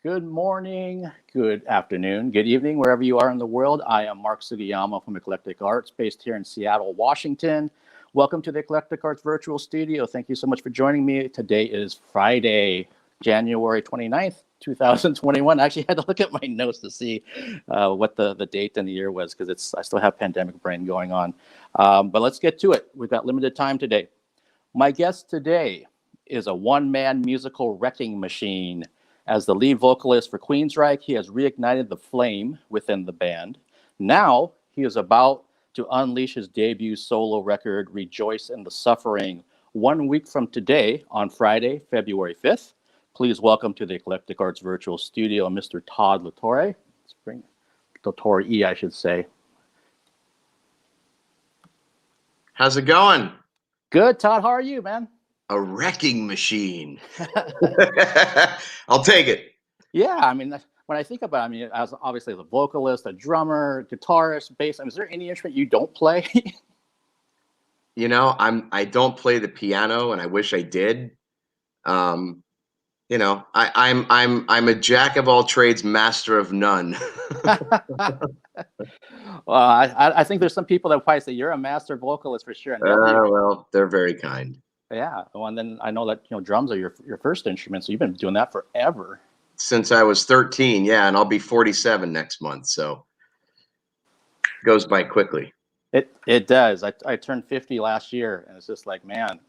Good morning, good afternoon, good evening, wherever you are in the world. I am Mark Sugiyama from Eclectic Arts, based here in Seattle, Washington. Welcome to the Eclectic Arts Virtual Studio. Thank you so much for joining me. Today is Friday, January 29th, 2021. I actually had to look at my notes to see what the date and the year was because I still have pandemic brain going on. But let's get to it. We've got limited time today. My guest today is a one-man musical wrecking machine. As the lead vocalist for Queensryche, he has reignited the flame within the band. Now he is about to unleash his debut solo record, Rejoice in the Suffering, 1 week from today on Friday, February 5th. Please welcome to the Eclectic Arts Virtual Studio, Mr. Todd La Torre. Let's bring La Torre, I should say. How's it going? Good, Todd. How are you, man? A wrecking machine. I'll take it. Yeah, I mean, when I think about it, I mean, as obviously a vocalist, a drummer, guitarist, bass, I mean, is there any instrument you don't play? You know, I don't play the piano, and I wish I did. You know, I'm a jack of all trades, master of none. Well, I think there's some people that probably say you're a master vocalist for sure. Well, they're very kind. Yeah, well, and then I know that drums are your first instrument, so you've been doing that forever. Since I was 13, yeah, and I'll be 47 next month, so it goes by quickly. It does. I turned 50 last year, and it's just like, man,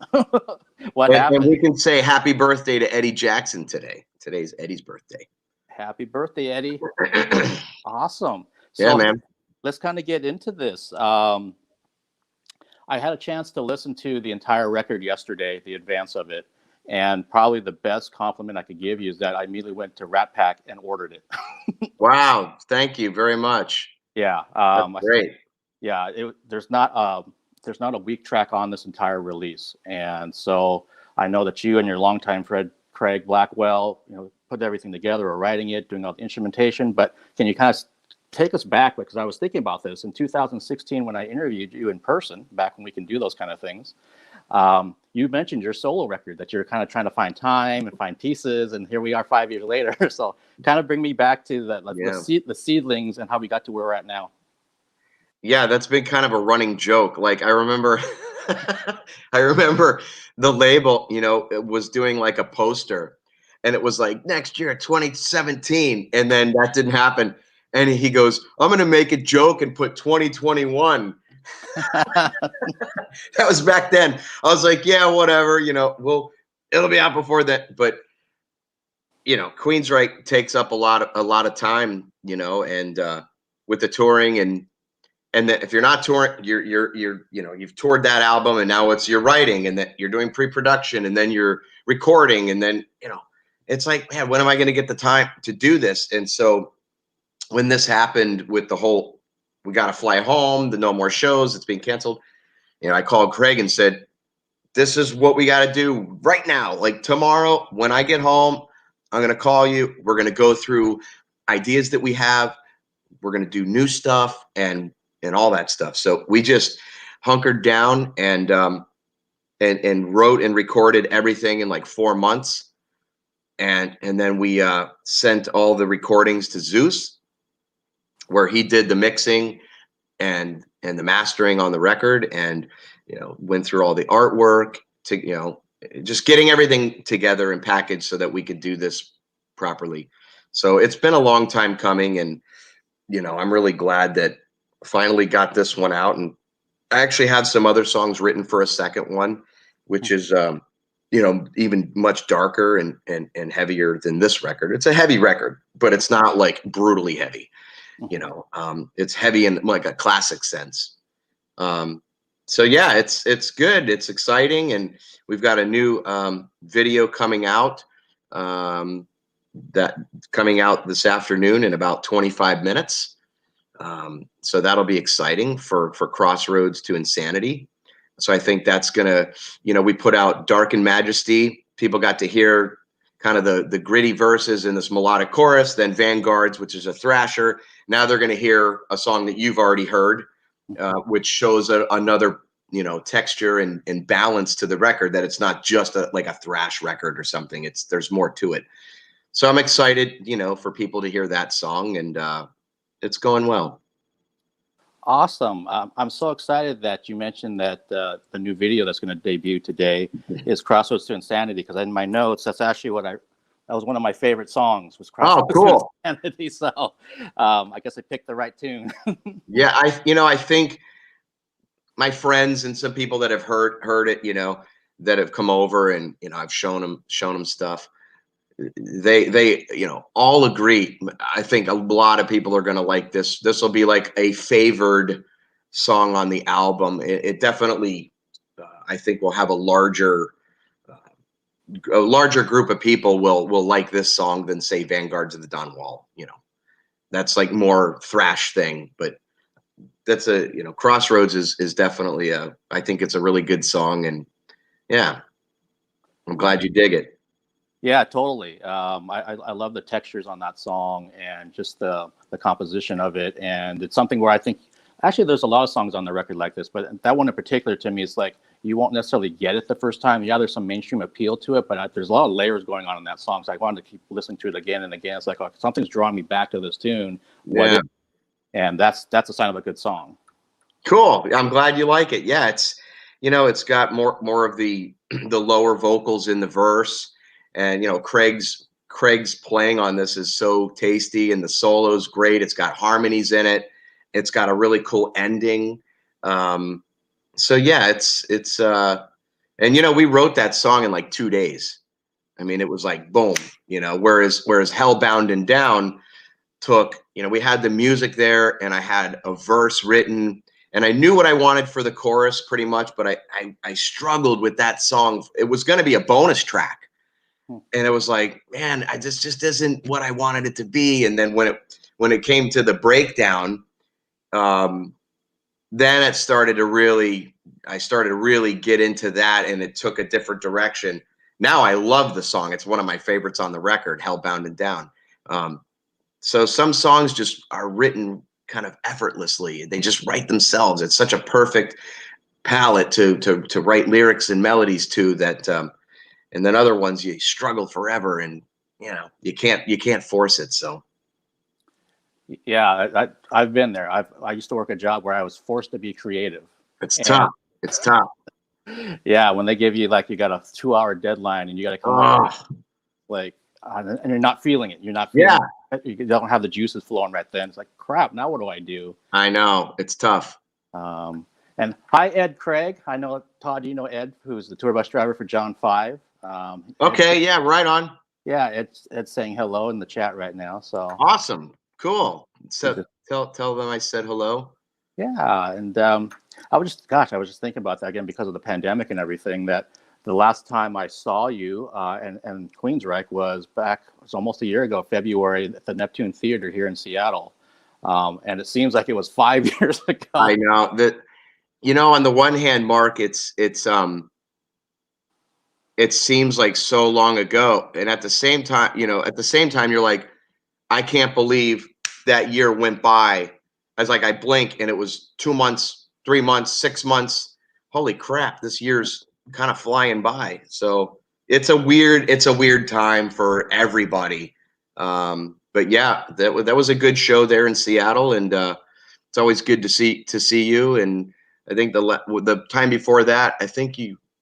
what happened? And we can say happy birthday to Eddie Jackson today. Today's Eddie's birthday. Happy birthday, Eddie! Awesome. So yeah, man. Let's kind of get into this. I had a chance to listen to the entire record yesterday, the advance of it, and probably the best compliment I could give you is that I immediately went to Rat Pack and ordered it. Wow, thank you very much. Yeah, that's great. Yeah, there's not a weak track on this entire release, and so I know that you and your longtime friend Craig Blackwell, put everything together, or writing it, doing all the instrumentation. But can you kind of take us back, because I was thinking about this in 2016 when I interviewed you in person, back when we can do those kind of things. You mentioned your solo record, that you're kind of trying to find time and find pieces, and here we are 5 years later. So kind of bring me back to the seedlings and how we got to where we're at now. Yeah, that's been kind of a running joke. Like I remember I remember the label, it was doing like a poster, and it was like next year 2017, and then that didn't happen. And he goes, I'm going to make a joke and put 2021. That was back then. I was like, yeah, whatever, it'll be out before that. But, Queensryche takes up a lot of time, and with the touring and that if you're not touring, you've toured that album, and now you're writing, and that you're doing pre-production, and then you're recording, and then, it's like, man, when am I going to get the time to do this? And so when this happened with the whole, we got to fly home, the no more shows, it's being canceled. I called Craig and said, this is what we got to do right now. Like tomorrow, when I get home, I'm going to call you. We're going to go through ideas that we have. We're going to do new stuff and all that stuff. So we just hunkered down and wrote and recorded everything in like 4 months. And then we sent all the recordings to Zeus, where he did the mixing and the mastering on the record, and went through all the artwork to just getting everything together and packaged so that we could do this properly. So it's been a long time coming, and I'm really glad that finally got this one out. And I actually have some other songs written for a second one, which is even much darker and heavier than this record. It's a heavy record, but it's not like brutally heavy. It's heavy in like a classic sense. So yeah, it's good. It's exciting. And we've got a new video coming out this afternoon in about 25 minutes. So that'll be exciting for Crossroads to Insanity. So I think that's gonna, we put out Dark and Majesty. People got to hear kind of the gritty verses in this melodic chorus, then Vanguards, which is a thrasher. Now they're going to hear a song that you've already heard, which shows another, texture and balance to the record, that it's not just like a thrash record or something. There's more to it. so I'm excited, for people to hear that song, and it's going well. Awesome. I'm so excited that you mentioned that the new video that's going to debut today is Crossroads to Insanity, because in my notes, that's actually that was one of my favorite songs, was Oh, Crossroads to cool. Insanity. So I guess I picked the right tune. Yeah, I think my friends and some people that have heard it, that have come over, and I've shown them stuff. They all agree. I think a lot of people are going to like this. This will be like a favored song on the album. It definitely, I think, will have a larger group of people will like this song than, say, Vanguards of the Dawn Wall. That's like more thrash thing, but that's Crossroads is definitely I think it's a really good song, and yeah, I'm glad you dig it. Yeah, totally. I love the textures on that song and just the composition of it. And it's something where I think actually there's a lot of songs on the record like this, but that one in particular to me is like you won't necessarily get it the first time. Yeah, there's some mainstream appeal to it, but there's a lot of layers going on in that song. So I wanted to keep listening to it again and again. It's like, oh, something's drawing me back to this tune. Yeah. And that's a sign of a good song. Cool. I'm glad you like it. Yeah, it's got more of the the lower vocals in the verse, and Craig's playing on this is so tasty, and the solo's great. It's got harmonies in it. It's got a really cool ending. So yeah, it's and we wrote that song in like 2 days. I mean, it was like boom, whereas Hellbound and Down took, we had the music there, and I had a verse written, and I knew what I wanted for the chorus pretty much, but I struggled with that song. It was going to be a bonus track, and it was like, man, I just isn't what I wanted it to be. And then when it came to the breakdown, then I started to really get into that, and it took a different direction. Now I love the song. It's one of my favorites on the record, Hellbound and Down. So some songs just are written kind of effortlessly. They just write themselves. It's such a perfect palette to write lyrics and melodies to that. And then other ones you struggle forever, and you can't force it. So Yeah, I've been there. I used to work a job where I was forced to be creative. it's tough. It's tough. Yeah, when they give you like you got a 2-hour deadline and you got to come up like, and you're not feeling it. You're not feeling it. You don't have the juices flowing right then. It's like, crap, now what do I do? I know. It's tough. And hi, Ed Craig. I know, Todd, you know Ed, who's the tour bus driver for John 5. Okay, yeah, right on. Yeah, Ed's saying hello in the chat right now. So awesome. Cool. So tell them I said hello. Yeah, and I was just thinking about that again because of the pandemic and everything, that the last time I saw you and Queensryche was almost a year ago, February, at the Neptune Theater here in Seattle. And it seems like it was 5 years ago. I know that, on the one hand, Mark, it seems like so long ago. And at the same time, you're like, I can't believe that year went by. As like I blink and it was 2 months, 3 months, 6 months. Holy crap, this year's kind of flying by. So it's a weird time for everybody. But yeah, that was a good show there in Seattle, and it's always good to see you. And I think the time before that, I think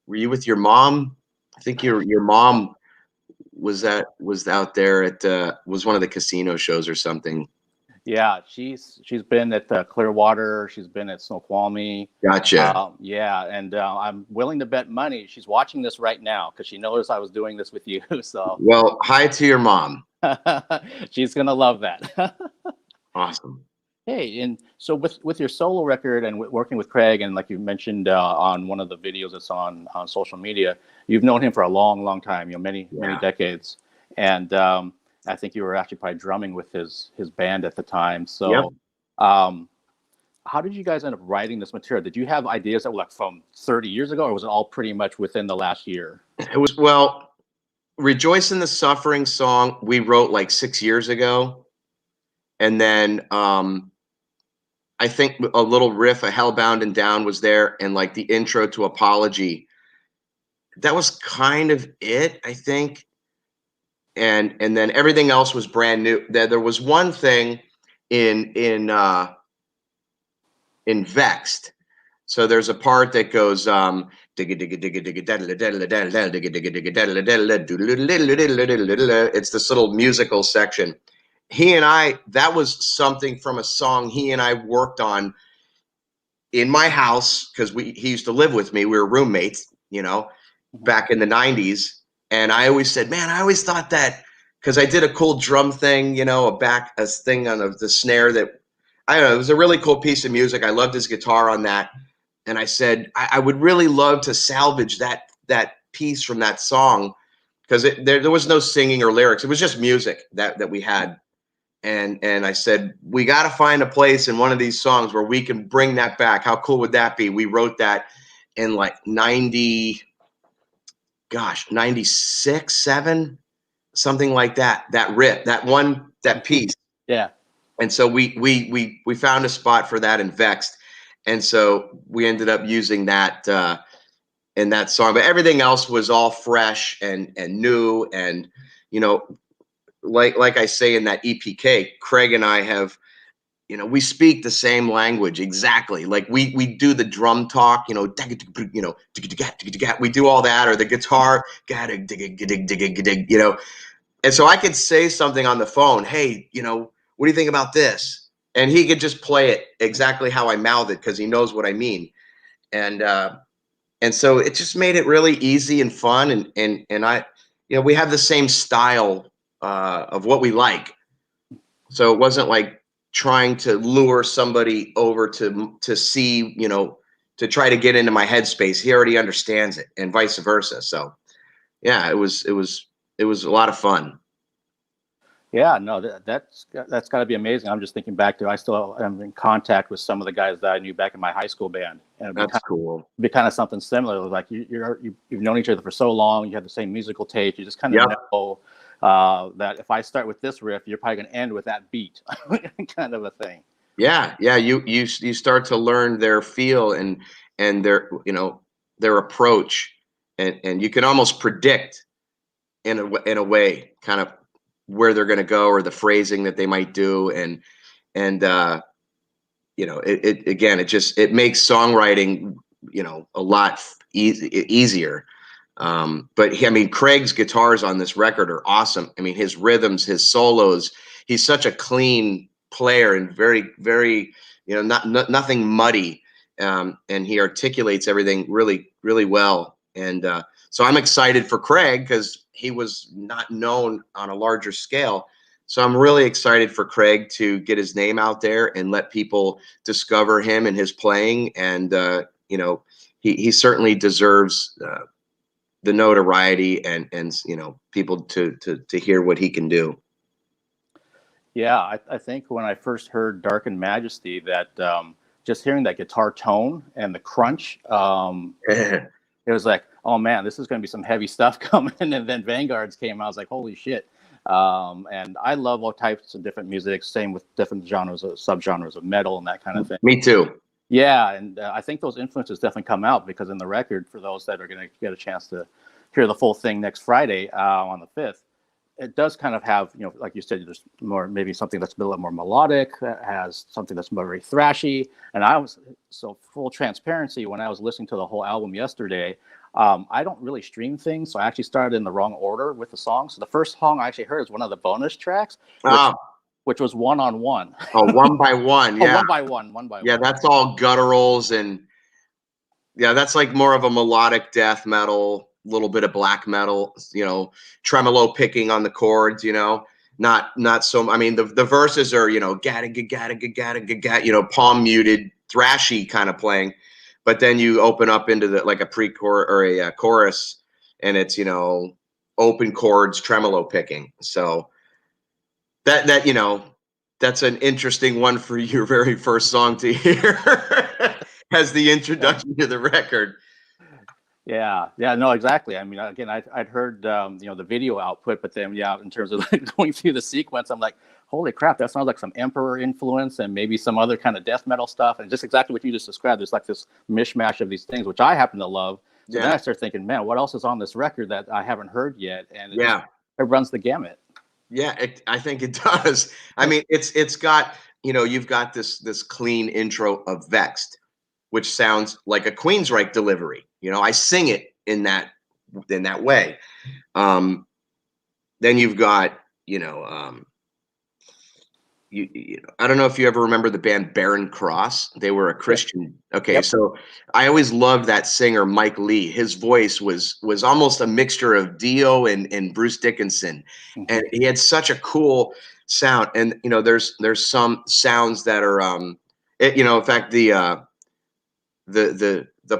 were you with your mom? I think your mom was out there at was one of the casino shows or something. Yeah, she's been at Clearwater. She's been at Snoqualmie. Gotcha. Yeah, and I'm willing to bet money she's watching this right now because she knows I was doing this with you. So, well, hi to your mom. She's gonna love that. Awesome. Hey, and so with your solo record and working with Craig, and like you mentioned on one of the videos that's on social media, you've known him for a long time. Many decades, and I think you were actually probably drumming with his band at the time. So, how did you guys end up writing this material? Did you have ideas that were like from 30 years ago, or was it all pretty much within the last year? It was, well, Rejoice in the Suffering song we wrote like 6 years ago. And then I think a little riff of Hellbound and Down was there, and like the intro to Apology. That was kind of it, I think. and then everything else was brand new. There was one thing in Vexed. So there's a part that goes it's this little musical section. That was something from a song he and I worked on in my house, because he used to live with me. We were roommates, back in the 90s. And I always said, man, I always thought that, because I did a cool drum thing, a thing on the snare that, I don't know, it was a really cool piece of music. I loved his guitar on that. And I said, I would really love to salvage that piece from that song, because there was no singing or lyrics. It was just music that we had. And I said, we got to find a place in one of these songs where we can bring that back. How cool would that be? We wrote that in like 96, 7, something like that. That riff, that piece. Yeah. And so we found a spot for that in Vexed. And so we ended up using that in that song. But everything else was all fresh and new. And, like I say in that EPK, Craig and I have, we speak the same language exactly. Like we do the drum talk, we do all that, or the guitar, and so I could say something on the phone, hey, what do you think about this? And he could just play it exactly how I mouth it, because he knows what I mean. And so it just made it really easy and fun. And I, we have the same style of what we like. So it wasn't like trying to lure somebody over to see, to try to get into my headspace. He already understands it, and vice versa. So yeah, it was a lot of fun. Yeah, no, that's got to be amazing. I'm just thinking back to, I still am in contact with some of the guys that I knew back in my high school band, and that's cool. It'd be kind of something similar. Like you've known each other for so long, you have the same musical taste. You just kind of know that if I start with this riff, you're probably going to end with that beat, kind of a thing. Yeah, yeah. You start to learn their feel and their their approach, and you can almost predict in a way kind of where they're going to go, or the phrasing that they might do. And it makes songwriting a lot easier. But Craig's guitars on this record are awesome. His rhythms, his solos, he's such a clean player, and very, very, nothing muddy. And he articulates everything really, really well. And so I'm excited for Craig, because he was not known on a larger scale. So I'm really excited for Craig to get his name out there and let people discover him and his playing. And, he certainly deserves the notoriety and people to hear what he can do. Yeah, I think when I first heard Darkened Majesty, that just hearing that guitar tone and the crunch, it was like, oh man, this is going to be some heavy stuff coming. And then Vanguards came out. I was like, holy shit. And I love all types of different music, same with different genres, subgenres of metal and that kind of thing. Me too. Yeah, and I think those influences definitely come out, because in the record, for those that are going to get a chance to hear the full thing next Friday on the 5th, it does kind of have, like you said, there's more, maybe something that's a little more melodic, that has something that's more very thrashy. And so full transparency, when I was listening to the whole album yesterday, I don't really stream things, so I actually started in the wrong order with the songs. So the first song I actually heard is one of the bonus tracks, which was One on One. Oh, One by One. Yeah. One by One. Yeah, that's all gutturals, and yeah, that's like more of a melodic death metal, little bit of black metal, tremolo picking on the chords, not so. The verses are, gatta, palm muted, thrashy kind of playing, but then you open up into like a pre-chorus or a chorus, and it's open chords, tremolo picking. So that's an interesting one for your very first song to hear as the introduction to the record. Yeah, no, exactly. Again, I'd heard the video output, but then in terms of going through the sequence, I'm like, holy crap, that sounds like some Emperor influence and maybe some other kind of death metal stuff, and just exactly what you just described. There's like this mishmash of these things, which I happen to love. So then I start thinking, man, what else is on this record that I haven't heard yet? And It runs the gamut. Yeah, I think it does. I mean, it's got, you know, you've got this clean intro of Vexed, which sounds like a Queensryche delivery. You know, I sing it in that way. Um, then you've got, you know, you know, I don't know if you ever remember the band Barren Cross. They were a Yep. Christian. Okay, Yep. so I always loved that singer Mike Lee. His voice was almost a mixture of Dio and Bruce Dickinson, and Mhm. he had such a cool sound. And you know, there's some sounds that are you know, in fact, the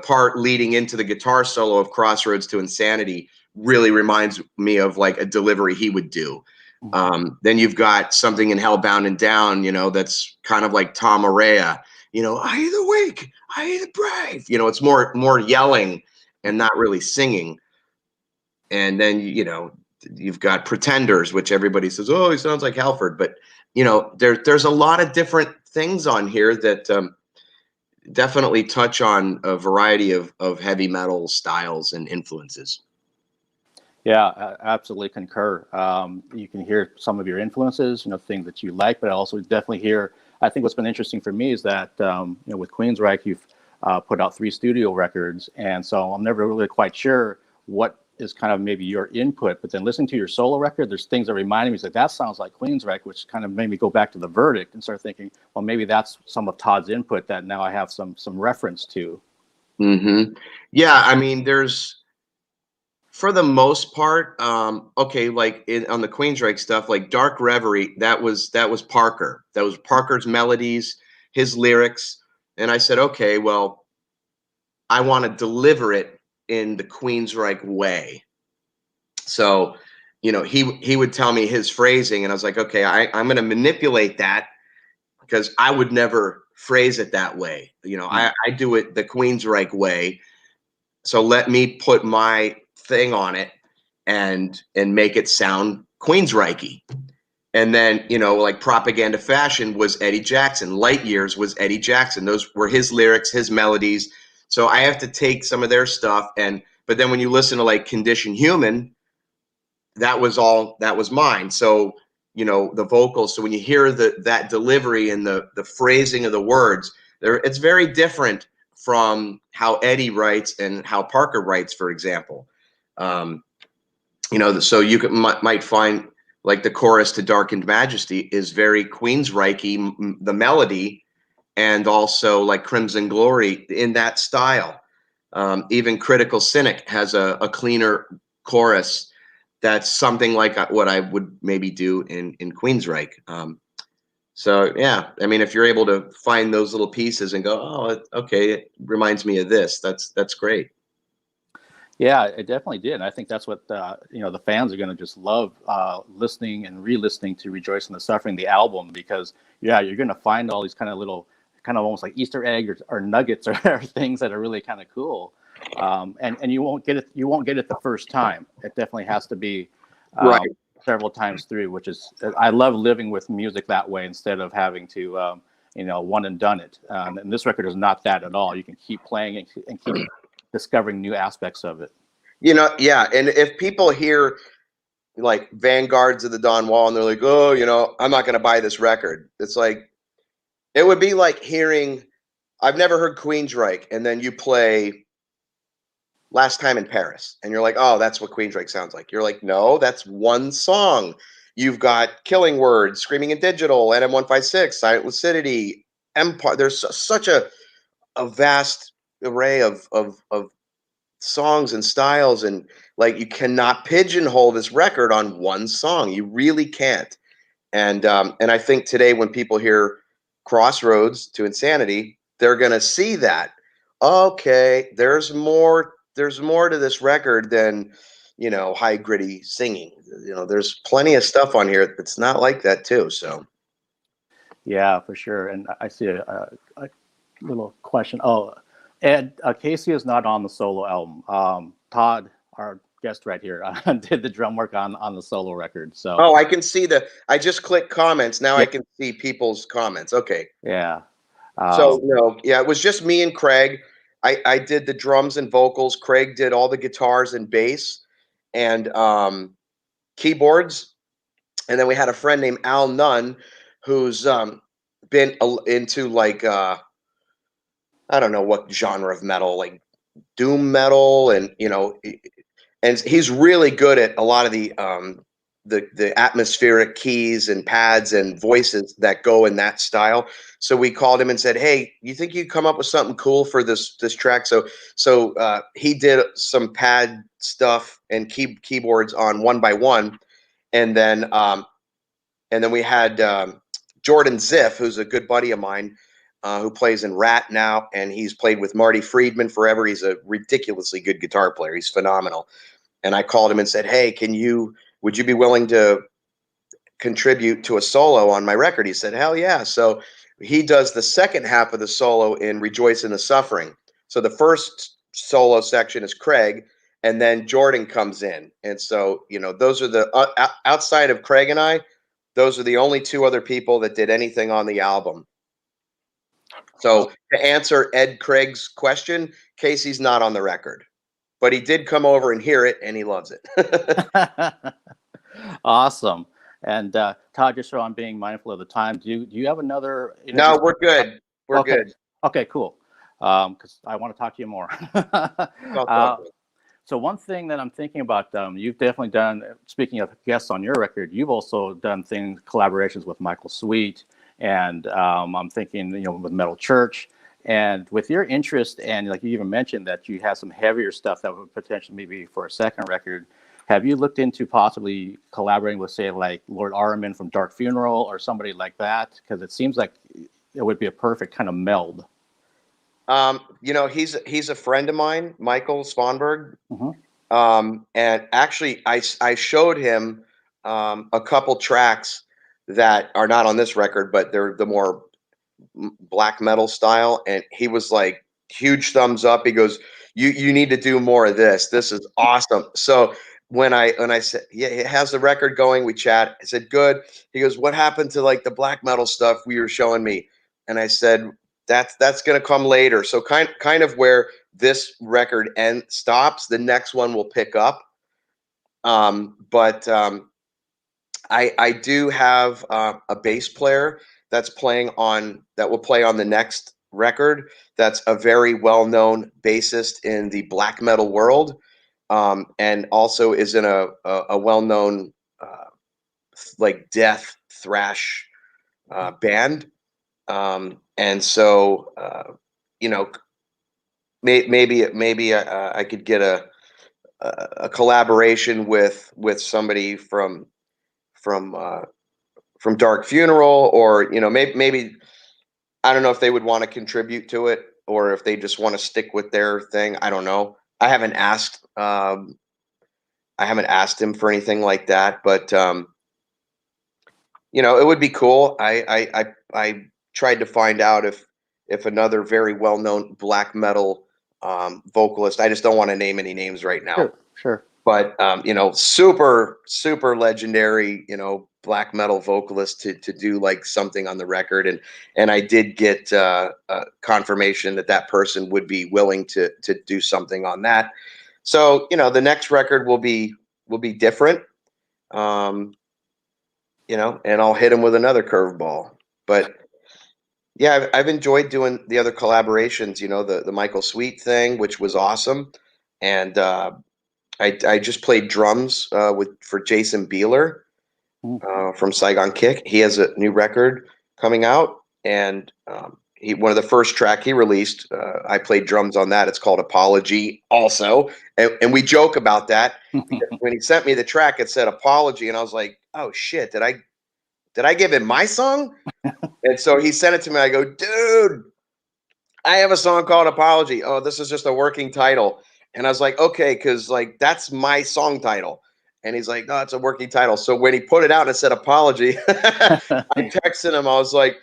part leading into the guitar solo of Crossroads to Insanity really reminds me of like a delivery he would do. Mhm. Then you've got something in Hellbound and Down, you know, that's kind of like Tom Araya, you know, I the weak, I the brave. You know, it's more yelling and Mhm. not really singing. And then, you know, you've got Pretenders, which everybody says, oh, he sounds like Halford. But, you know, there's a lot of different things on here that definitely touch on a variety of heavy metal styles and influences. Yeah, I absolutely concur. You can hear some of your influences, you know, things that you like, but I also definitely hear. I think what's been interesting for me is that you know, with Queensryche, you've put out 3 studio records, and so I'm never really quite sure what is kind of maybe your input. But then listening to your solo record, there's things that reminded me like that sounds like Queensryche, which kind of made me go back to the Verdict and start thinking, well, maybe that's some of Todd's input that now I have some reference to. Yeah, I mean, there's for the most part, okay, like on the Queensryche stuff, like Dark Reverie, that was Parker. That was Parker's melodies, his lyrics, and I said, okay, well, I want to deliver it in the Queensryche way. So, you know, he would tell me his phrasing, and I was like, okay, I'm going to manipulate that because I would never phrase it that way. You know, Mm. I do it the Queensryche way. So let me put my thing on it and make it sound Queensryche. And then, you know, like Propaganda Fashion was Eddie Jackson. Light Years was Eddie Jackson. Those were his lyrics, his melodies. So I have to take some of their stuff but then when you listen to like Condition Human, that was mine. So, you know, the vocals. So when you hear that delivery and the phrasing of the words, it's very different from how Eddie writes and how Parker writes, for example. Um, you know, so you might find like the chorus to Darkened Majesty is very Queensryche, the melody, and also like Crimson Glory in that style. Even Critical Cynic has a cleaner chorus that's something like what I would maybe do in Queensryche. So yeah, I mean, if you're able to find those little pieces and go, oh, okay, it reminds me of this. That's great. Yeah, it definitely did. And I think that's what you know, the fans are going to just love listening and re-listening to "Rejoice in the Suffering," the album, because yeah, you're going to find all these kind of little, kind of almost like Easter egg or nuggets or things that are really kind of cool. And you won't get it. You won't get it the first time. It definitely has to be Right. several times through. Which is, I love living with music that way instead of having to you know, one and done it. And this record is not that at all. You can keep playing and keep discovering new aspects of it. You know, yeah. And if people hear like Vanguards of the Dawn Wall and they're like, oh, you know, I'm not going to buy this record. It's like, it would be like hearing, I've never heard Queensryche, and then you play Last Time in Paris, and you're like, oh, that's what Queensryche sounds like. You're like, no, that's one song. You've got Killing Words, Screaming in Digital, NM156, Silent Lucidity, Empire. There's such a vast array of songs and styles, and like you cannot pigeonhole this record on one song. You really can't. And I think today when people hear Crossroads to Insanity, they're gonna see that. Okay, there's more to this record than, you know, high gritty singing. You know, there's plenty of stuff on here that's not like that too. So Yeah, for sure. And I see a little question. Oh, Ed, Casey is not on the solo album. Todd, our guest right here, did the drum work on the solo record. So I can see I just clicked comments. Now I yep, can see people's comments. Okay. yeah, So um, no, yeah, it was just me and Craig. I did the drums and vocals. Craig did all the guitars and bass. And keyboards. And then we had a friend named Al Nunn, who's been into like I don't know what genre of metal, like doom metal, and and he's really good at a lot of the atmospheric keys and pads and voices that go in that style. So we called him and said, "Hey, you think you'd come up with something cool for this track?" So he did some pad stuff and keyboards on One by One, and then we had Jordan Ziff, who's a good buddy of mine, who plays in Rat now, and he's played with Marty Friedman forever. He's a ridiculously good guitar player. He's phenomenal. And I called him and said, "Hey, would you be willing to contribute to a solo on my record?" He said, "Hell yeah." So he does the second half of the solo in Rejoice in the Suffering. So the first solo section is Craig, and then Jordan comes in. And so, those are the, outside of Craig and I, those are the only two other people that did anything on the album. So to answer Ed Craig's question, Casey's not on the record, but he did come over and hear it, and he loves it. Awesome. And Todd, just so I'm being mindful of the time, do you have another? No, we're good. We're good. Okay, cool. Because I want to talk to you more. So one thing that I'm thinking about, you've definitely done, speaking of guests on your record, you've also done collaborations with Michael Sweet, and I'm thinking, with Metal Church. And with your interest, and like you even mentioned that you have some heavier stuff that would potentially maybe for a second record, have you looked into possibly collaborating with, say, like Lord Armin from Dark Funeral or somebody like that? Because it seems like it would be a perfect kind of meld. He's a friend of mine, Michael Svanberg. Mm-hmm. And actually, I showed him a couple tracks that are not on this record, but they're the more black metal style, and he was like, huge thumbs up. He goes, "You need to do more of this. This is awesome." So when I said, "Yeah, it has the record going," we chat. I said, "Good." He goes, "What happened to like the black metal stuff we were showing me?" And I said, That's going to come later. So kind of where this record stops, the next one will pick up. But I do have a bass player that will play on the next record. That's a very well-known bassist in the black metal world, and also is in a well-known like death thrash band. And so, maybe I could get a collaboration with somebody from Dark Funeral, or maybe I don't know if they would want to contribute to it, or if they just want to stick with their thing. I don't know. I haven't asked him for anything like that, but it would be cool. I tried to find out if another very well-known black metal vocalist. I just don't want to name any names right now. Sure. But super legendary, black metal vocalist to do like something on the record, and I did get confirmation that person would be willing to do something on that. So the next record will be different, and I'll hit him with another curveball. But yeah, I've enjoyed doing the other collaborations. The Michael Sweet thing, which was awesome, and I just played drums for Jason Beeler from Saigon Kick. He has a new record coming out, and one of the first track he released, I played drums on that. It's called Apology also, and we joke about that. When he sent me the track, it said Apology, and I was like, oh shit, did I give him my song? And so he sent it to me. I go, dude, I have a song called Apology. Oh, this is just a working title. And I was like, okay, because like that's my song title. And he's like, no, it's a working title. So when he put it out and it said Apology, I texted him. I was like,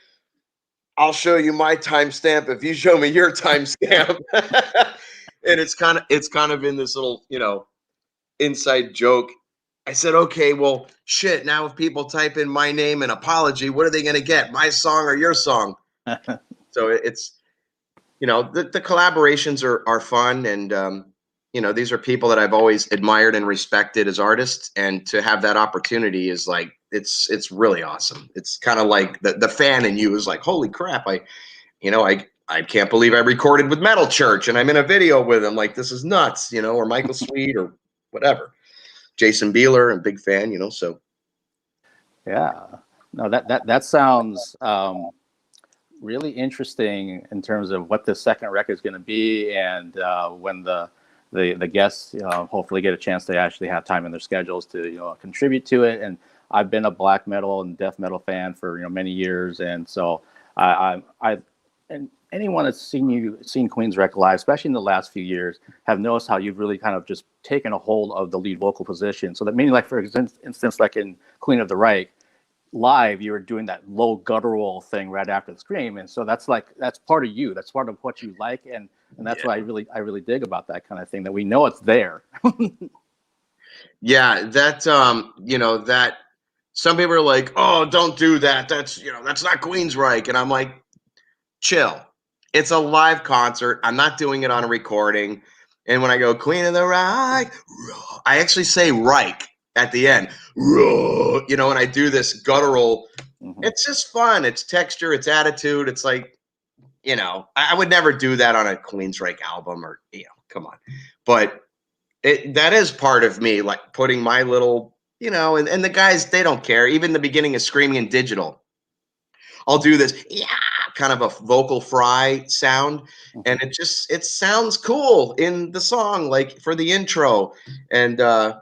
I'll show you my timestamp if you show me your timestamp. And it's kind of in this little, inside joke. I said, okay, well, shit. Now if people type in my name and Apology, what are they going to get? My song or your song? So it's, the collaborations are fun, and you know, these are people that I've always admired and respected as artists, and to have that opportunity is like, it's really awesome. It's kind of like the fan in you is like, holy crap, I can't believe I recorded with Metal Church and I'm in a video with him. Like, this is nuts, you know, or Michael Sweet or whatever. Jason Bieler, I'm a big fan, you know, so. Yeah, no, that sounds really interesting in terms of what the second record is going to be, and when the guests hopefully get a chance to actually have time in their schedules to contribute to it. And I've been a black metal and death metal fan for many years, and so I and anyone that's seen Queensryche live, especially in the last few years, have noticed how you've really kind of just taken a hold of the lead vocal position. So that meaning, like for instance, like in Queen of the Reich live, you were doing that low guttural thing right after the scream, and so that's part of you. That's part of what you like, and that's what I really dig about that kind of thing. That we know it's there. Yeah, that that some people are like, oh, don't do that. That's not Queensryche, and I'm like, chill. It's a live concert. I'm not doing it on a recording. And when I go Queen of the Reich, I actually say Reich at the end, and I do this guttural. Mm-hmm. It's just fun. It's texture. It's attitude. It's like, I would never do that on a Queensryche album, or come on. But that is part of me, like putting my little, and the guys, they don't care. Even the beginning of Screaming in Digital, I'll do this, kind of a vocal fry sound, and it sounds cool in the song, like for the intro. And I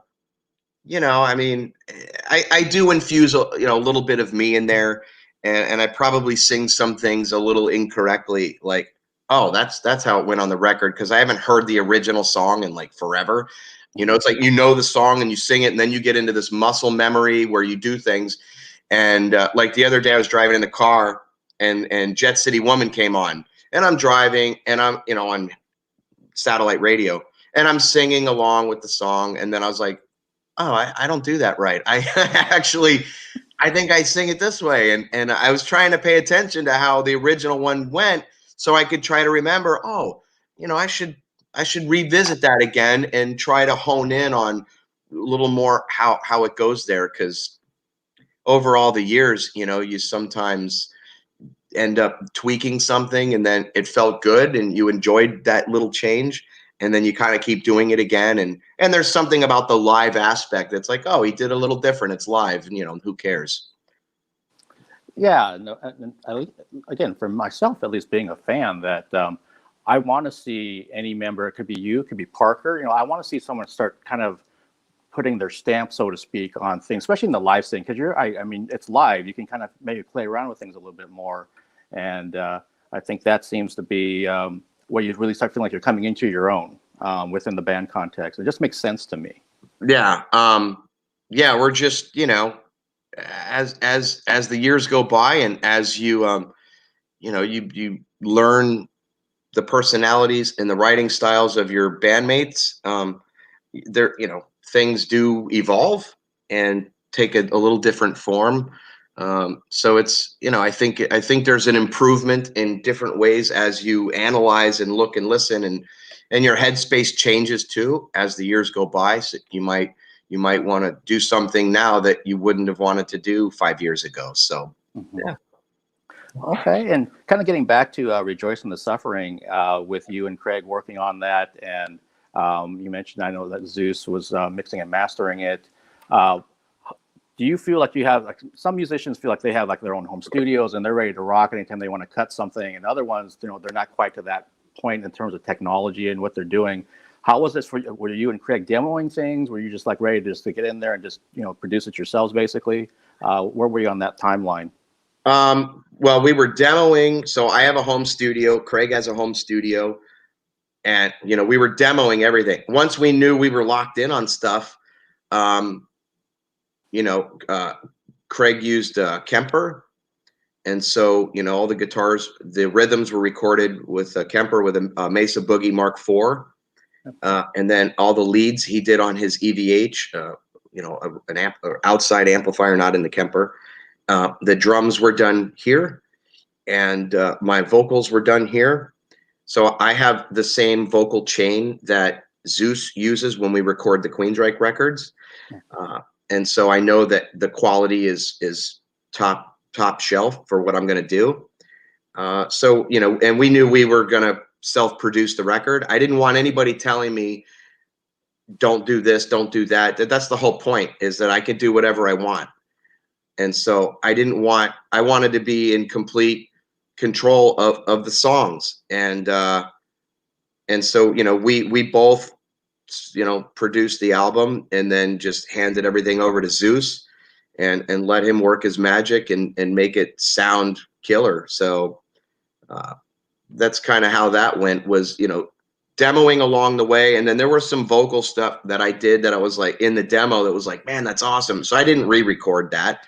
mean, I do infuse a little bit of me in there, and I probably sing some things a little incorrectly, like, oh, that's how it went on the record, because I haven't heard the original song in like forever. It's like the song and you sing it, and then you get into this muscle memory where you do things. And like the other day, I was driving in the car, and Jet City Woman came on, and I'm driving, and I'm on satellite radio, and I'm singing along with the song, and then I was like, oh, I don't do that right. I I think I sing it this way, and I was trying to pay attention to how the original one went, so I could try to remember. Oh, I should revisit that again and try to hone in on a little more how it goes there, because over all the years, you sometimes end up tweaking something, and then it felt good and you enjoyed that little change, and then you kind of keep doing it again, and there's something about the live aspect that's like, oh, he did a little different, it's live, and who cares. Yeah, no, and again, for myself at least, being a fan, that I want to see any member. It could be you, it could be Parker. I want to see someone start kind of putting their stamp, so to speak, on things, especially in the live thing, because I mean, it's live. You can kind of maybe play around with things a little bit more, and I think that seems to be where you really start feeling like you're coming into your own within the band context. It just makes sense to me. Yeah, we're just as the years go by, and as you you learn the personalities and the writing styles of your bandmates, there things do evolve and take a little different form. So it's I think there's an improvement in different ways as you analyze and look and listen, and your headspace changes too as the years go by. So you might want to do something now that you wouldn't have wanted to do 5 years ago. So yeah. Okay, and kind of getting back to Rejoice in the Suffering, with you and Craig working on that, and you mentioned, I know that Zeus was mixing and mastering it. Do you feel like you have, like, some musicians feel like they have like their own home studios and they're ready to rock anytime they want to cut something, and other ones, they're not quite to that point in terms of technology and what they're doing. How was this for you? Were you and Craig demoing things? Were you just like ready to get in there and just produce it yourselves basically? Where were you on that timeline? Well, we were demoing. So I have a home studio. Craig has a home studio, and we were demoing everything. Once we knew we were locked in on stuff, Craig used Kemper, and so all the guitars, the rhythms were recorded with Kemper with a Mesa Boogie Mark IV, and then all the leads he did on his EVH, an outside amplifier, not in the Kemper. The drums were done here, and my vocals were done here. So I have the same vocal chain that Zeus uses when we record the Queensryche records. And so I know that the quality is top shelf for what I'm going to do. So, you know, and we knew we were going to self-produce the record. I didn't want anybody telling me, don't do this, don't do that. That's the whole point, is that I could do whatever I want. And so I wanted to be in complete control of the songs. And so, you know, we both, you know, produced the album and then just handed everything over to Zeus and let him work his magic and make it sound killer. So that's kind of how that went, was, you know, demoing along the way. And then there was some vocal stuff that I did that I was like in the demo that was like, man, that's awesome. So I didn't re-record that.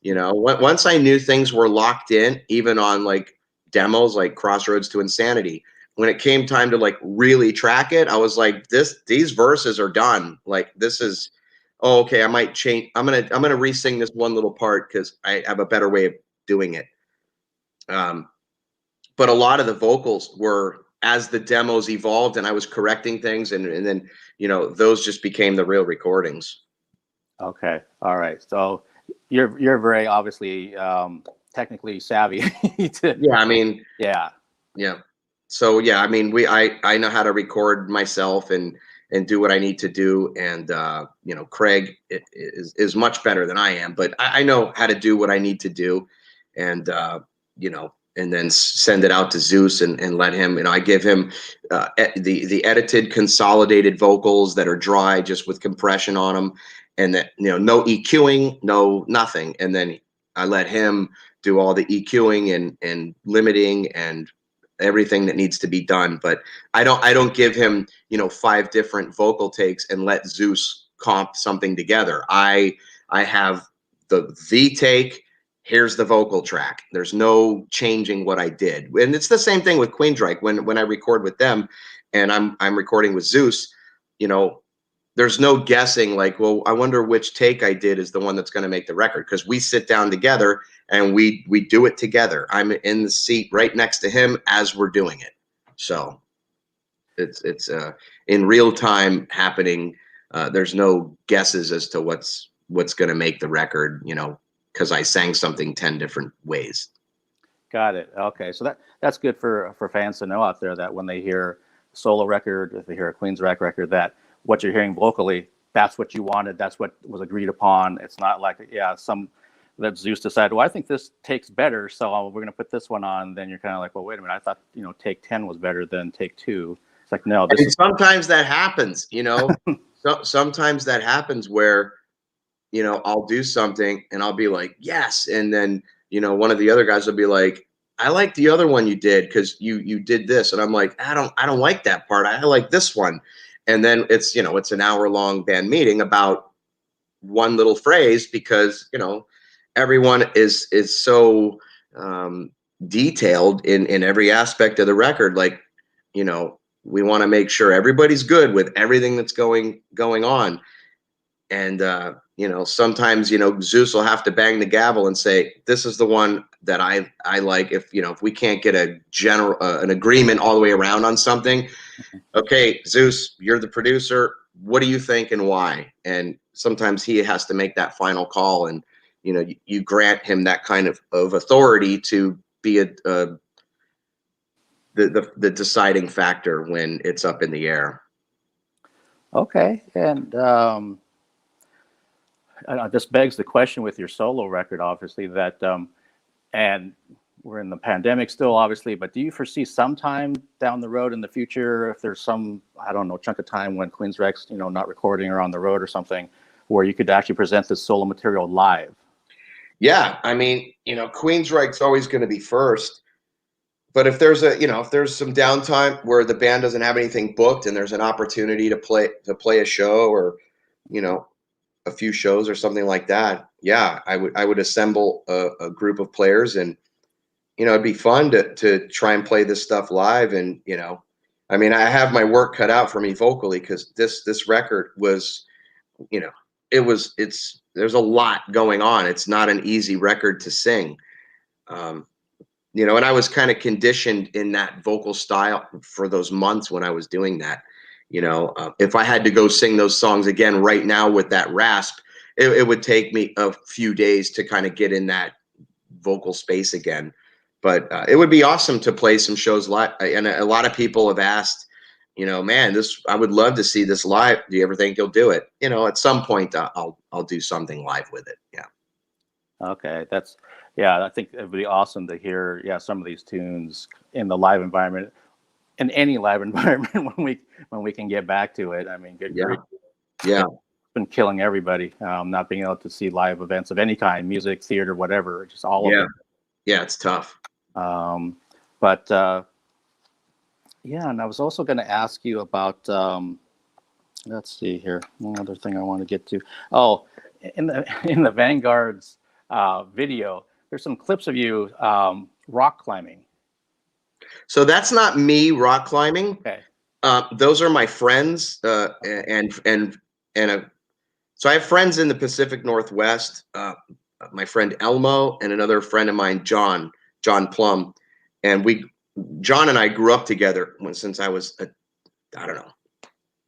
You know, once I knew things were locked in, even on like demos like Crossroads to Insanity, when it came time to like really track it, I was like, these verses are done. Like, this is, oh, okay, I might change. I'm gonna re-sing this one little part because I have a better way of doing it. But a lot of the vocals were, as the demos evolved and I was correcting things, and then, you know, those just became the real recordings. Okay. All right. So you're very obviously technically savvy. Yeah, I mean, yeah. So yeah, I mean, I know how to record myself and do what I need to do, and you know, Craig is much better than I am, but I know how to do what I need to do, and you know, and then send it out to Zeus and let him, you know, I give him the edited consolidated vocals that are dry, just with compression on them, and that, you know, no EQing, no nothing, and then I let him do all the EQing and limiting and everything that needs to be done. But I don't give him, you know, 5 different vocal takes and let Zeus comp something together. I have the take, here's the vocal track. There's no changing what I did. And it's the same thing with Queensryche. When I record with them and I'm recording with Zeus, you know, there's no guessing like, well, I wonder which take I did is the one that's going to make the record, because we sit down together and we do it together. I'm in the seat right next to him as we're doing it. So it's in real time happening. There's no guesses as to what's going to make the record, you know, because I sang something 10 different ways. Got it. Okay. So that's good for fans to know out there, that when they hear a solo record, if they hear a Queensryche record, that what you're hearing vocally, that's what you wanted. That's what was agreed upon. It's not like, yeah, that Zeus decided, well, I think this takes better, so we're going to put this one on. Then you're kind of like, well, wait a minute, I thought, you know, take 10 was better than take 2. It's like, no, this is. Sometimes that happens, you know. Sometimes that happens where, you know, I'll do something and I'll be like, yes, and then, you know, one of the other guys will be like, I like the other one you did because you did this, and I'm like, I don't like that part. I like this one. And then it's, you know, it's an hour-long band meeting about one little phrase, because, you know, everyone is so detailed in every aspect of the record. Like, you know, we want to make sure everybody's good with everything that's going on. And you know, sometimes, you know, Zeus will have to bang the gavel and say, this is the one that I like. If, you know, if we can't get a general an agreement all the way around on something, okay, Zeus, you're the producer. What do you think and why? And sometimes he has to make that final call, and, you know, you grant him that kind of authority to be the deciding factor when it's up in the air. Okay. And this begs the question with your solo record, obviously, that and we're in the pandemic still, obviously, but do you foresee sometime down the road in the future, if there's some, I don't know, chunk of time when Queensryche's, you know, not recording or on the road or something, where you could actually present this solo material live? Yeah, I mean, you know, Queensryche's always going to be first, but if there's if there's some downtime where the band doesn't have anything booked and there's an opportunity to play a show, or, you know, a few shows or something like that, yeah, I would assemble a group of players, and, you know, it'd be fun to try and play this stuff live. And, you know, I mean, I have my work cut out for me vocally, because this record was, you know, there's a lot going on. It's not an easy record to sing. You know, and I was kind of conditioned in that vocal style for those months when I was doing that. You know, if I had to go sing those songs again right now with that rasp, it would take me a few days to kind of get in that vocal space again. But it would be awesome to play some shows live. And a lot of people have asked, you know, man, I would love to see this live. Do you ever think you'll do it? You know, at some point I'll do something live with it. Yeah. Okay, yeah, I think it'd be awesome to hear, yeah, some of these tunes in the live environment, in any live environment when we can get back to it. I mean, good Yeah. grief. Yeah. It's been killing everybody, not being able to see live events of any kind, music, theater, whatever, just all of it. Yeah, it's tough. But yeah, and I was also going to ask you about, let's see here, one other thing I want to get to. Oh, in the Vanguard's video, there's some clips of you rock climbing. So that's not me rock climbing. Okay. Those are my friends, so I have friends in the Pacific Northwest. My friend Elmo and another friend of mine, John Plum, and John and I grew up together since I was I don't know,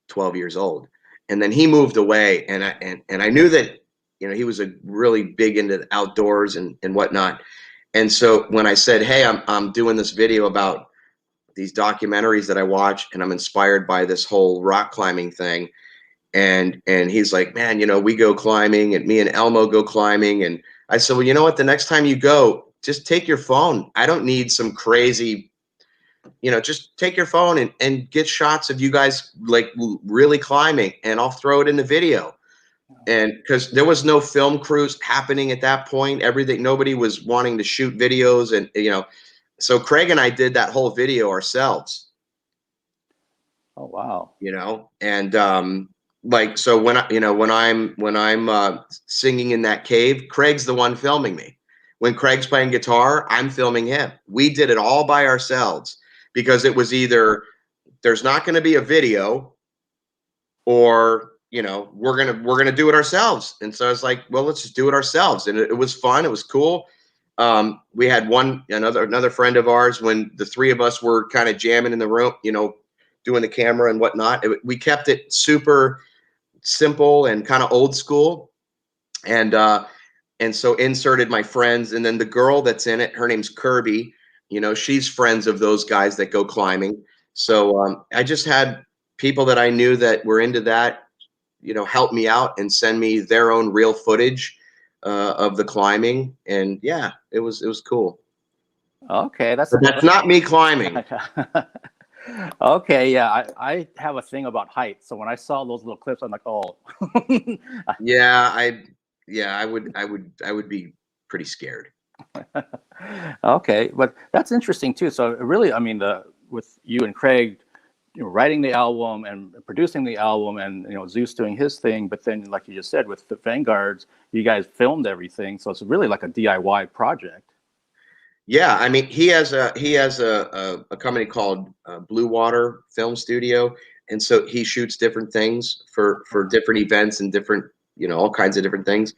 12 years old, and then he moved away, and I knew that, you know, he was a really big into the outdoors and whatnot, and so when I said, hey, I'm doing this video about these documentaries that I watch, and I'm inspired by this whole rock climbing thing. And he's like, man, you know, we go climbing, and me and Elmo go climbing. And I said, well, you know what? The next time you go, just take your phone. I don't need some crazy, you know, just take your phone and get shots of you guys like really climbing, and I'll throw it in the video. And because there was no film crews happening at that point, nobody was wanting to shoot videos, and, you know, so Craig and I did that whole video ourselves. Oh, wow. You know, and like, so when I'm singing in that cave, Craig's the one filming me. When Craig's playing guitar, I'm filming him. We did it all by ourselves, because it was either there's not going to be a video, or, you know, we're gonna do it ourselves. And so I was like, well, let's just do it ourselves. And it was fun. It was cool. We had another friend of ours, when the three of us were kind of jamming in the room, you know, doing the camera and whatnot. We kept it super simple and kind of old school. And so inserted my friends, and then the girl that's in it, her name's Kirby. You know, she's friends of those guys that go climbing. So I just had people that I knew that were into that, you know, help me out and send me their own real footage of the climbing. And yeah, it was cool. Okay, But that's not me climbing. Okay, yeah, I have a thing about height, so when I saw those little clips, I'm like, oh. Yeah, I would be pretty scared. Okay, but that's interesting too. So really, I mean, with you and Craig, you know, writing the album and producing the album, and, you know, Zeus doing his thing, but then, like you just said, with the Vanguards, you guys filmed everything, so it's really like a DIY project. Yeah, I mean, he has a company called Blue Water Film Studio, and so he shoots different things for different events and different, you know, all kinds of different things.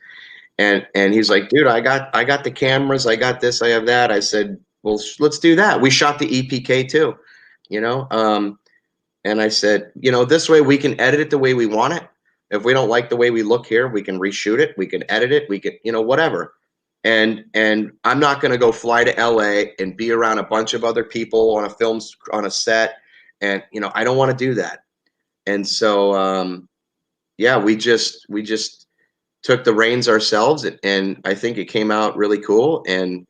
And he's like, dude, I got the cameras, I got this, I have that. I said, well, let's do that. We shot the EPK too, you know. And I said, you know, this way we can edit it the way we want it. If we don't like the way we look here, we can reshoot it, we can edit it, we can, you know, whatever. And I'm not going to go fly to LA and be around a bunch of other people on a set, and, you know, I don't want to do that. And so yeah, we just took the reins ourselves, and I think it came out really cool. And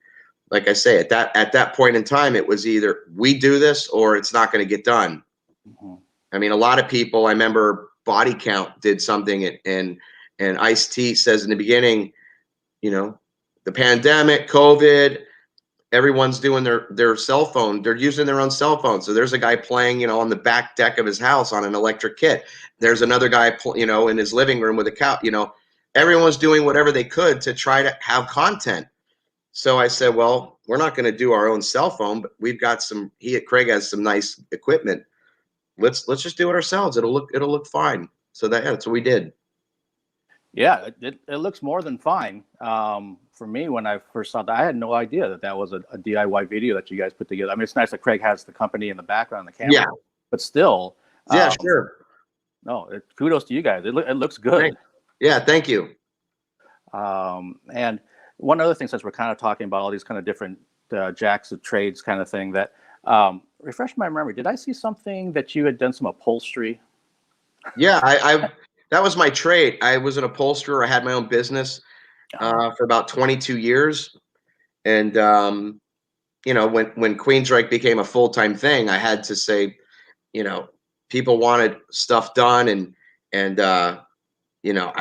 like I say, at that point in time, it was either we do this or it's not going to get done. Mm-hmm. I mean, a lot of people, I remember Body Count did something, and Ice-T says in the beginning, you know, the pandemic, COVID, everyone's doing their cell phone. They're using their own cell phone. So there's a guy playing, you know, on the back deck of his house on an electric kit. There's another guy, you know, in his living room with a couch. You know, everyone's doing whatever they could to try to have content. So I said, well, we're not going to do our own cell phone, but we've got Craig has some nice equipment. Let's just do it ourselves. It'll look fine. So that's what we did. Yeah, it looks more than fine. For me, when I first saw that, I had no idea that was a DIY video that you guys put together. I mean, it's nice that Craig has the company in the background, the camera, Yeah, but still. Yeah, sure. No, kudos to you guys. It looks good. Yeah, thank you. And one other thing, since we're kind of talking about all these kind of different jacks of trades kind of thing, that refresh my memory. Did I see something that you had done some upholstery? Yeah, I that was my trade. I was an upholsterer. I had my own business for about 22 years, and when Queensryche became a full-time thing, I had to say, you know, people wanted stuff done, and I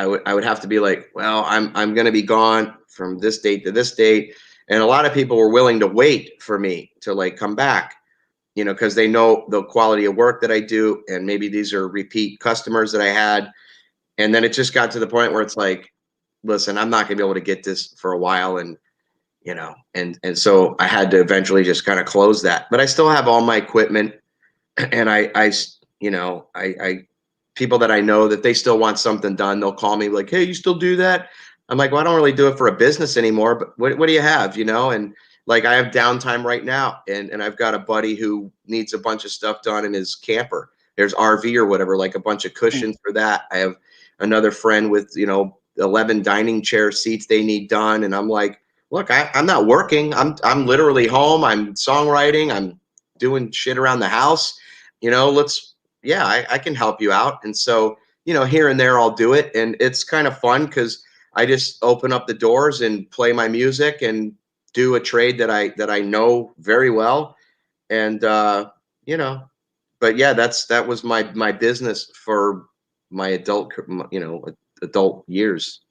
would have to be like, well, I'm going to be gone from this date to this date, and a lot of people were willing to wait for me to like come back, because they know the quality of work that I do, and maybe these are repeat customers that I had, and then it just got to the point where it's like, listen, I'm not going to be able to get this for a while, and so I had to eventually just kind of close that, but I still have all my equipment, and I people that I know that they still want something done, they'll call me like, hey, you still do that? I'm like, well, I don't really do it for a business anymore, but what do you have, and like I have downtime right now, and I've got a buddy who needs a bunch of stuff done in his camper. There's RV or whatever, like a bunch of cushions for that. I have another friend with 11 dining chair seats they need done, and I'm like, look, I'm not working. I'm literally home. I'm songwriting. I'm doing shit around the house. I can help you out. And so, here and there I'll do it. And it's kind of fun because I just open up the doors and play my music and do a trade that I know very well. And but yeah, that was my business for my adult years.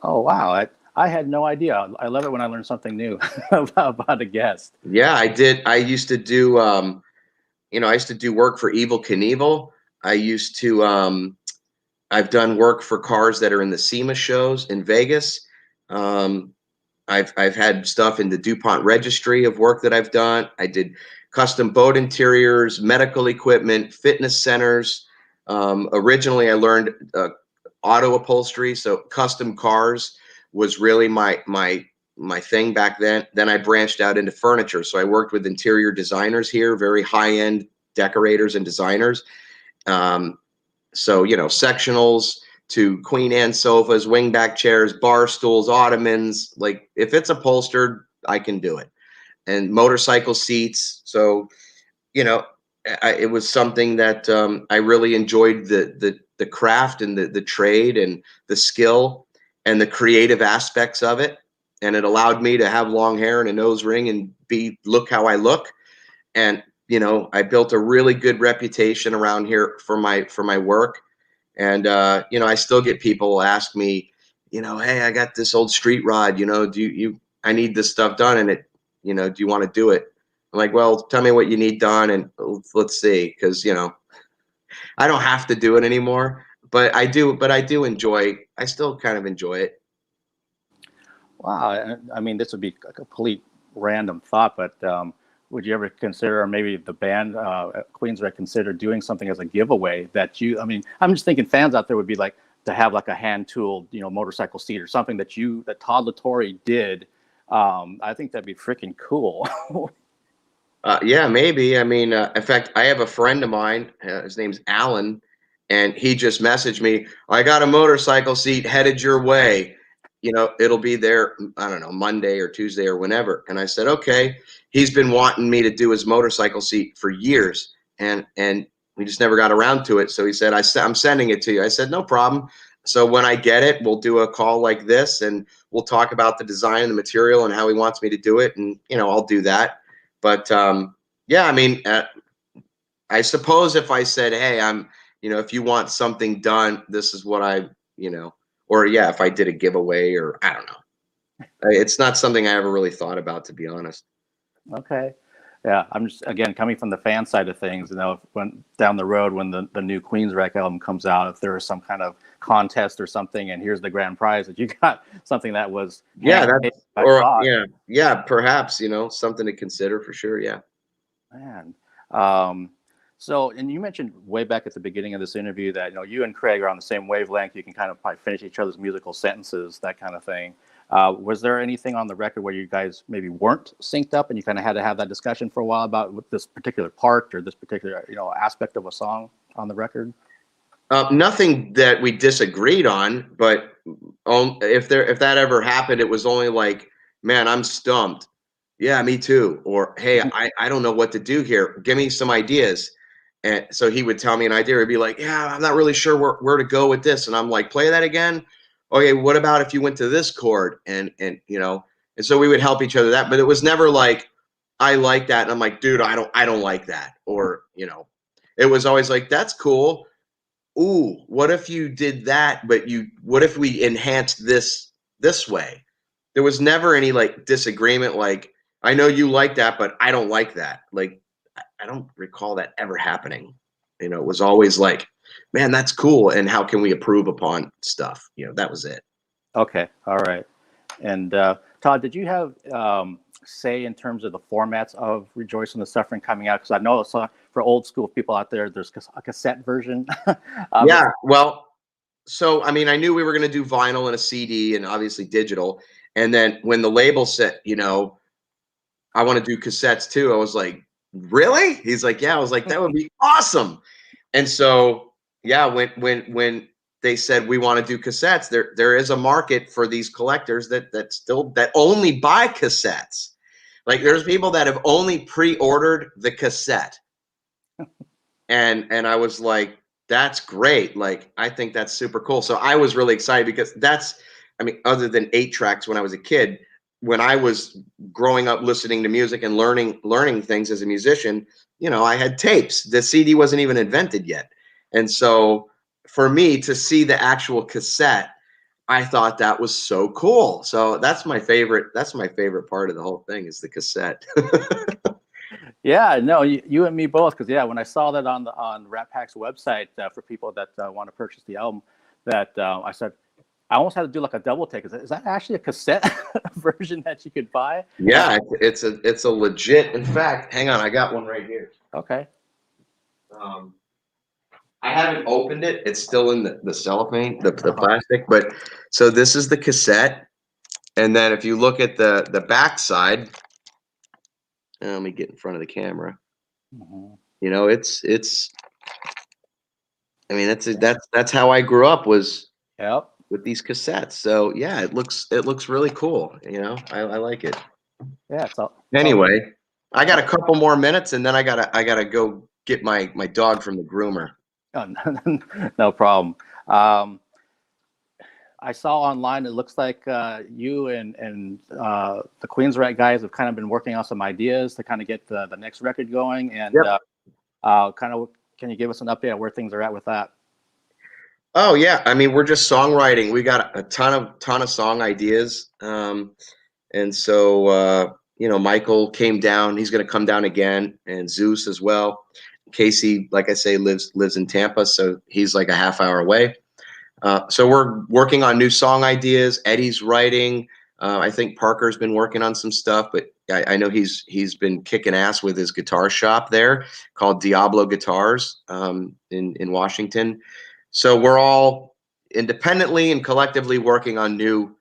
Oh wow, I had no idea. I love it when I learn something new about a guest. Yeah, I did. I used to do work for Evil Knievel. I used to I've done work for cars that are in the SEMA shows in Vegas. Um, I've had stuff in the DuPont registry of work that I've done. I did custom boat interiors, medical equipment, fitness centers. Originally, I learned auto upholstery, so custom cars was really my thing back then. Then I branched out into furniture, so I worked with interior designers here, very high end decorators and designers. So sectionals to Queen Anne sofas, wingback chairs, bar stools, ottomans. Like if it's upholstered, I can do it. And motorcycle seats. So it was something that I really enjoyed the craft and the trade and the skill and the creative aspects of it. And it allowed me to have long hair and a nose ring and look how I look. And I built a really good reputation around here for my work. And I still get people ask me, hey, I got this old street rod, I need this stuff done, and do you want to do it? I'm like, well, tell me what you need done, and let's see, because I don't have to do it anymore, but I do. But I still kind of enjoy it. Wow, I mean, this would be a complete random thought, but would you ever consider, or maybe the band Queensryche consider doing something as a giveaway that I mean, I'm just thinking fans out there would be like to have like a hand tooled, motorcycle seat or something that Todd La Torre did. I think that'd be freaking cool. Yeah, maybe. I mean, in fact, I have a friend of mine. His name's Alan, and he just messaged me. I got a motorcycle seat headed your way. It'll be there. I don't know, Monday or Tuesday or whenever. And I said, okay. He's been wanting me to do his motorcycle seat for years, and we just never got around to it. So he said, I'm sending it to you. I said, no problem. So when I get it, we'll do a call like this, and we'll talk about the design and the material and how he wants me to do it, and I'll do that. But yeah, I mean, I suppose if I said, hey, if you want something done, this is what or yeah, if I did a giveaway, or I don't know. It's not something I ever really thought about, to be honest. Okay. Yeah, I'm just, again, coming from the fan side of things, when down the road, when the new Queensryche album comes out, if there is some kind of contest or something, and here's the grand prize, that you got something that was yeah, perhaps, something to consider for sure. Yeah. Man. So, and you mentioned way back at the beginning of this interview that, you and Craig are on the same wavelength. You can kind of probably finish each other's musical sentences, that kind of thing. Was there anything on the record where you guys maybe weren't synced up and you kind of had to have that discussion for a while about this particular part or this particular, aspect of a song on the record? Nothing that we disagreed on, but if that ever happened, it was only like, man, I'm stumped. Yeah, me too. Or, hey, I don't know what to do here. Give me some ideas. And so he would tell me an idea. He'd be like, yeah, I'm not really sure where to go with this. And I'm like, play that again. Okay, what about if you went to this chord? And and so we would help each other that, but it was never like, I like that. And I'm like, dude, I don't like that. Or, it was always like, that's cool. Ooh, what if you did that, but what if we enhanced this way? There was never any like disagreement, like, I know you like that, but I don't like that. Like, I don't recall that ever happening. It was always like, man, that's cool. And how can we improve upon stuff? That was it. Okay. All right. And Todd, did you have say in terms of the formats of Rejoice in the Suffering coming out? Because I know for old school people out there, there's a cassette version. Yeah. Well, so, I mean, I knew we were going to do vinyl and a CD and obviously digital. And then when the label said, I want to do cassettes too, I was like, really? He's like, yeah. I was like, that would be awesome. And so, yeah, when they said we want to do cassettes, there is a market for these collectors that only buy cassettes. Like, there's people that have only pre-ordered the cassette. And I was like, that's great. Like, I think that's super cool. So I was really excited because other than 8 tracks when I was a kid, when I was growing up listening to music and learning things as a musician, I had tapes. The CD wasn't even invented yet. And so for me to see the actual cassette, I thought that was so cool. So that's my favorite part of the whole thing, is the cassette. Yeah, no, you and me both. Because when I saw that on Rat Pack's website for people that want to purchase the album, that I said, I almost had to do like a double take. Is that actually a cassette version that you could buy? Yeah, it's a legit. In fact, hang on, I got one right here. Okay. I haven't opened it. It's still in the cellophane, the plastic. But so this is the cassette, and then if you look at the back side, let me get in front of the camera. Mm-hmm. It's. I mean, that's how I grew up, was with these cassettes. So yeah, it looks really cool. I like it. Yeah. Anyway, I got a couple more minutes, and then I gotta go get my dog from the groomer. Oh, no problem. I saw online, it looks like you and the Queensryche guys have kind of been working on some ideas to kind of get the next record going. And can you give us an update on where things are at with that? Oh yeah, I mean, we're just songwriting. We got a ton of song ideas, and so Michael came down. He's going to come down again, and Zeus as well. Casey, like I say, lives in Tampa, so he's like a half hour away. So we're working on new song ideas. Eddie's writing. I think Parker's been working on some stuff, but I know he's been kicking ass with his guitar shop there called Diablo Guitars in Washington. So we're all independently and collectively working on new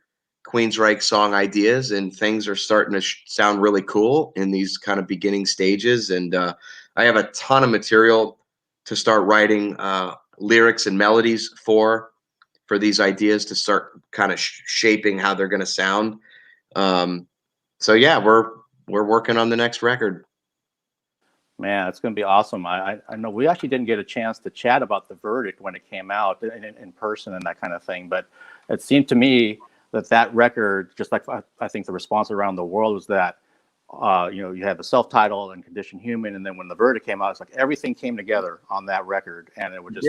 Queensryche song ideas, and things are starting to sound really cool in these kind of beginning stages. And I have a ton of material to start writing lyrics and melodies for these ideas to start kind of shaping how they're going to sound. So yeah, we're working on the next record. Man, it's going to be awesome. I know we actually didn't get a chance to chat about The Verdict when it came out in person and that kind of thing, but it seemed to me that record, just like I think the response around the world, was that you had the self-titled and Condition Human, and then when The Verdict came out, it's like everything came together on that record, and it was just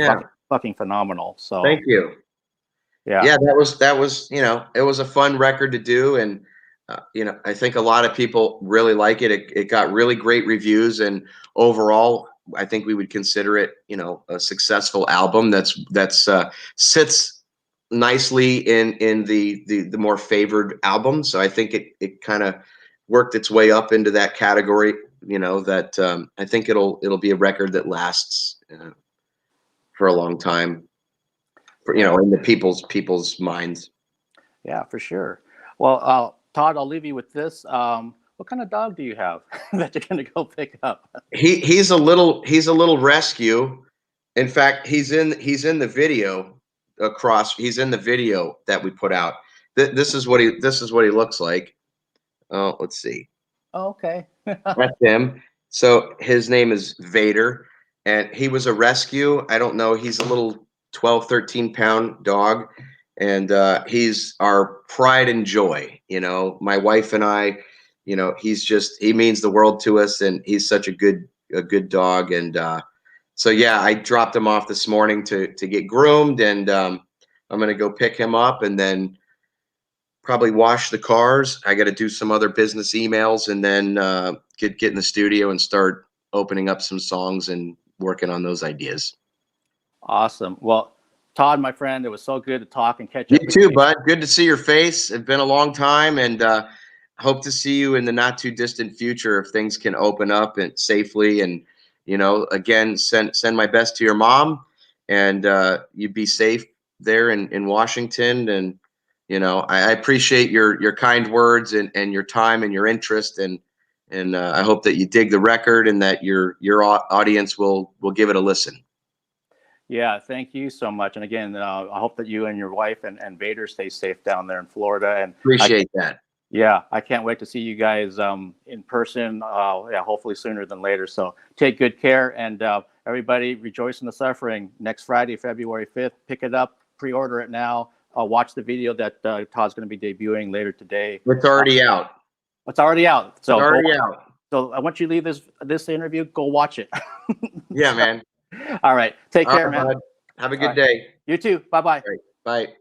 fucking phenomenal. So thank you. Yeah, that was it was a fun record to do, and I think a lot of people really like it. It got really great reviews, and overall, I think we would consider it, a successful album that's sits nicely in the more favored albums. So I think it kind of worked its way up into that category. That I think it'll be a record that lasts for a long time, in the people's minds. Yeah, for sure. Well, Todd, I'll leave you with this. What kind of dog do you have that you're going to go pick up? He's a little rescue. In fact, he's in the video across. He's in the video that we put out. This is what he looks like. Oh, let's see. Oh, okay. That's him. So his name is Vader, and he was a rescue. I don't know. He's a little 12, 13-pound dog, and he's our pride and joy. You know, my wife and I. You know, he means the world to us, and he's such a good dog. And so yeah, I dropped him off this morning to get groomed, and I'm gonna go pick him up, and then probably wash the cars. I got to do some other business emails, and then get in the studio and start opening up some songs and working on those ideas. Awesome. Well, Todd, my friend, it was so good to talk and catch You up with too, you. bud. Good to see your face. It's been a long time, and hope to see you in the not too distant future if things can open up and safely. And again, send my best to your mom, and you be safe there in Washington. And I appreciate your kind words and your time and your interest, and I hope that you dig the record and that your audience will give it a listen. Yeah, thank you so much. And again, I hope that you and your wife and Vader stay safe down there in Florida. And Appreciate that. Yeah, I can't wait to see you guys in person. Yeah, hopefully sooner than later. So take good care, and everybody rejoice in the suffering. Next Friday, February 5th, pick it up, pre-order it now. Watch the video that Todd's going to be debuting later today. It's already out. It's already out. So it's already out. So I want you to leave this interview. Go watch it. Yeah, man. All right. Take care, man. Bud. Have a good day. You too. Bye-bye. Right. Bye.